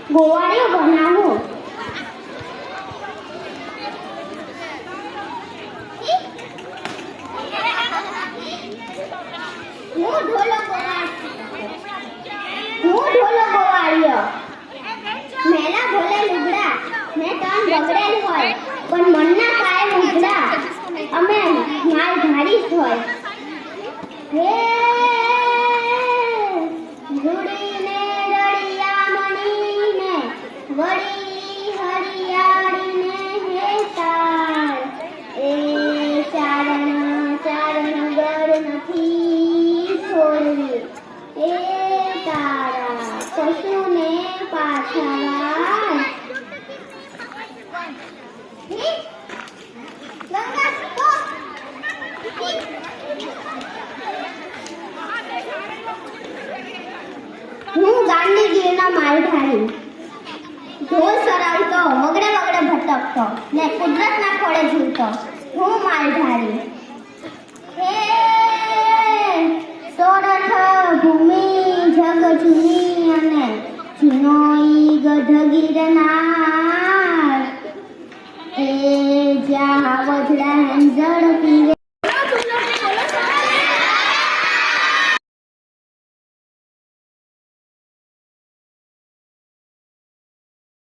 ગોવાળિયો બનાવું. હું ઢોલો ગોવાળિયો. મેલા ભલે લુગડા મેં તન બગડેલ હોય પણ મનના કાય ઉજડા અમે માલ ધારી હોય. હે ધૂળીને રળિયા મણીને વળી હરિયાળીને હે તાર એ ચારણ ગર નથી છોડવી એ તારા પશુને પાછા હું ગાંધીજીના માલધારી ઢોલ સરાવતો વગડે ભટકતો ને કુદરતના ખોળે ઝૂલતો હું માલધારી. હે સોરઠ ભૂમિ જગ જૂની અને જૂનોઈ ગઢ ગિરનાર એ જ્યાં વધડા ઝડપી